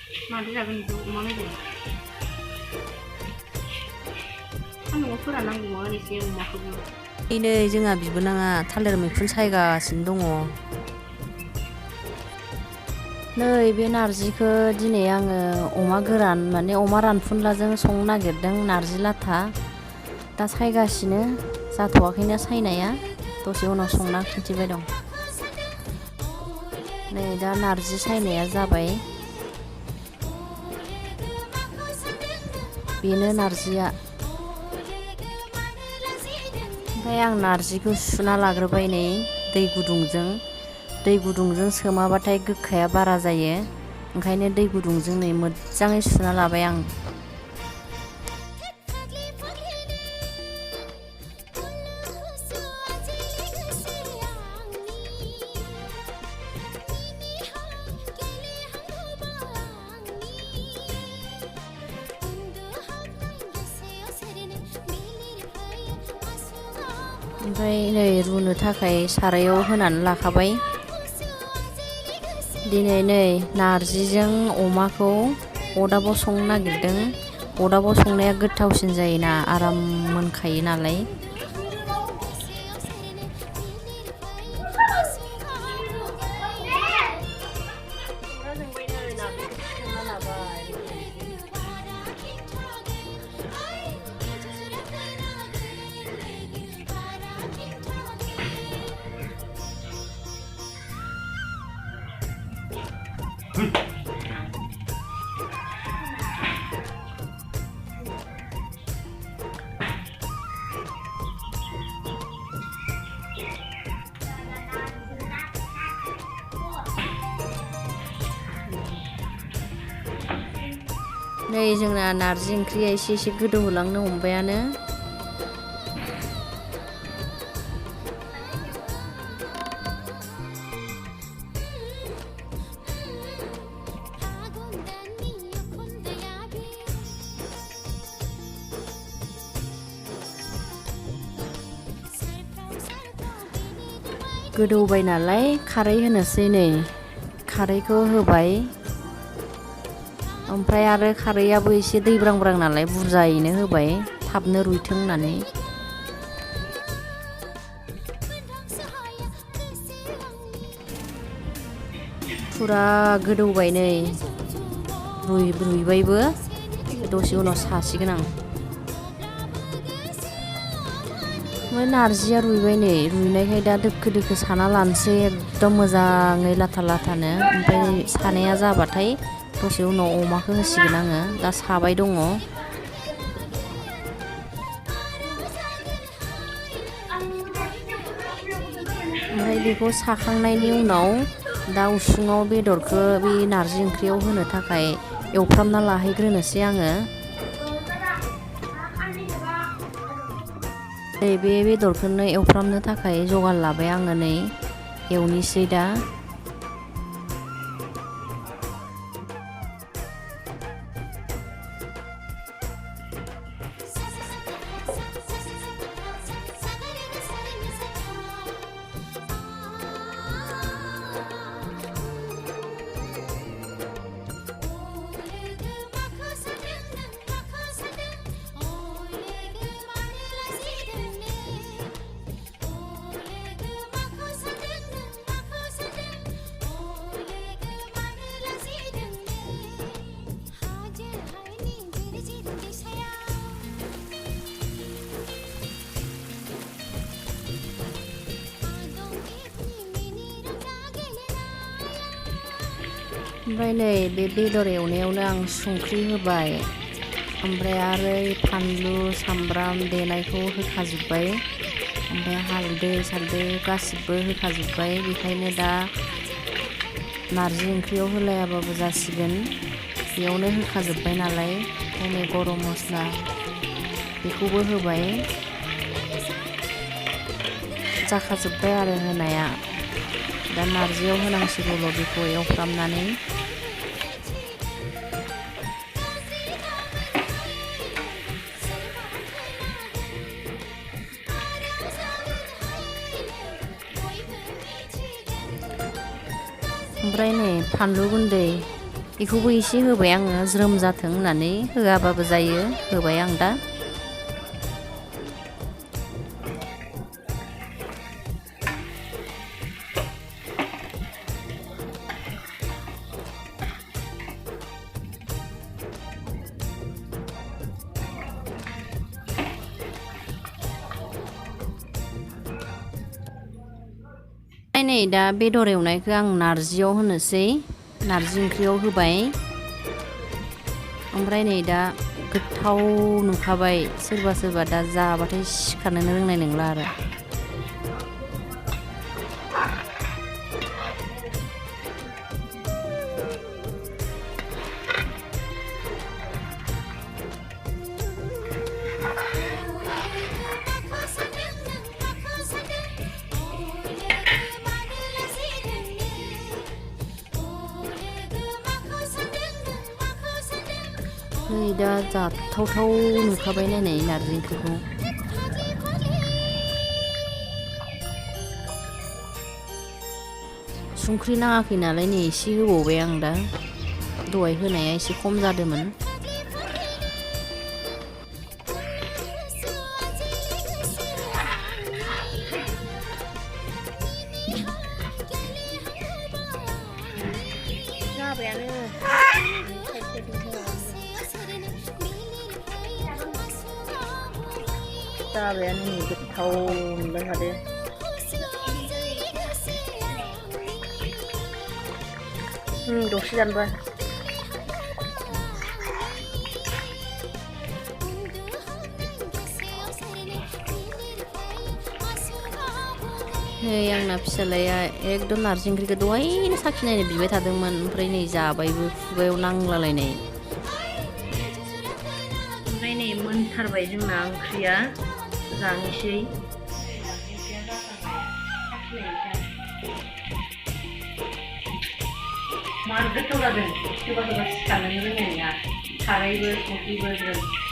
मादि जागोन बेखौ अमा मेजेम सान्दुंआव फोराननांगौमोन एसे अमाखौबो। नै जोंहा बिबोनाङा थालिर मैखुन सायगासिनो दङ। नै बे नारजिखौ दिनै आङो अमा गोरान माने अमा रानफुनलाजों संनो नागिरदों नारजि लाथा। दा सायगासिनो जाथ'वाखैनो सायनाया दसे उनाव संना खिन्थिबाय दं। नै दा नारजि सायनाया जाबाय। बेनो नारजिया। ओमफ्राय आं नारजिखौ सुना लाग्रोबाय नै दै गुदुंजों सोमाबाथाय गोखाया बारा जायो। ओंखायनो दै गुदुंजों नै मोजाङै सुना लाबाय आं। ओमफ्राय नै रुनो थाखाय सारायाव होनानै लाखाबाय। दिनै नै नारजिजों अमाखौ अरदाबाव संनो नागिरदों। अरदाबाव संनाया गोथावसिन जायोना आराम मोनखायो नालाय। नै जोंना नारजि ओंख्रिया एसे एसे गोदौहोलांनो हमबायानो। गोदौबाय नालाय खारै होनोसै नै खारैखौ होबाय। ओमफ्राय आरो खारैआबो एसे दैब्रांब्रां नालाय बुरजायैनो होबाय थाबनो रुइथों होननानै। फुरा गोदौबाय नै रुइबायबो दसे उनाव सासिगोन आं। ओमफ्राय नारजिया रुइबाय नै रुइनायखाय दा दोखो दोखो साना लानोसै एकदम मोजाङै लाथा लाथानो। ओमफ्राय सानाया जाबाथाय दसे उनाव अमाखौ होसिगोन आङो दा साबाय दङ। ओमफ्राय बेखौ साखांनायनि उनाव दा उसुङाव बेदरखौ बे नारजि ओंख्रियाव होनो थाखाय एवफ्रामना लाहैग्रोनोसै आङो। नै बे बेदरखौनो एवफ्रामनो थाखाय जगार लाबाय आङो नै एवनोसै दा। ओमफ्राय नै बे बेदर एवनायावनो आं संख्रि होबाय। ओमफ्राय आरो फानलु सामब्राम देनायखौ होखाजोब्बाय। ओमफ्राय हालदै सालदै गासिबो होखाजोब्बाय। बेखायनो दा नारजि ओंख्रियाव होलायाबाबो जासिगोन बेयावनो होखाजोब्बाय नालाय। ओंखायनो गरम मस्ला बेखौबो होबाय। जाखाजोब्बाय आरो होनाया दा नारजियाव होनांसिगौल' बेखौ एवफ्रामनानै। ओमफ्राय नै फानलु गुन्दै बेखौबो एसे होबाय आङो ज्रोम जाथों होननानै, होआबाबो जायो, होबाय आं दा। नै दा बेदर एवनायखौ आं नारजियाव होनोसै, नारजि ओंख्रियाव होबाय। ओमफ्राय नै दा गोथाव नुखाबाय, सोरबा सोरबा दा जाबाथाय सिखारनोनो रोंनाय नंला आरो। नै दा जाथावथाव नुखाबाय नायनाय नारजि ओंख्रिखौ। संख्रि नाङाखै नालाय नै एसे होबावबाय आं दा, दहाय होनाया एसे खम जादोंमोन। जाबायानो गोथाव मोनबाय थादो। दसे जानोबा नै आंना फिसालाया एकदम नारजि ओंख्रिखौ दहायनो साखिनायनो बिबाय थादोंमोन, ओमफ्राय नै जाबायबो, खुगायाव नांलालायनाय। ओमफ्राय नै मोनथारबाय जोंना ओंख्रिया, जानोसै। मार गोथाव जादों, सोरबा सोरबा सिखारनोनो रोंनाय नङा, खारैबो संख्रिबो ज्रोम।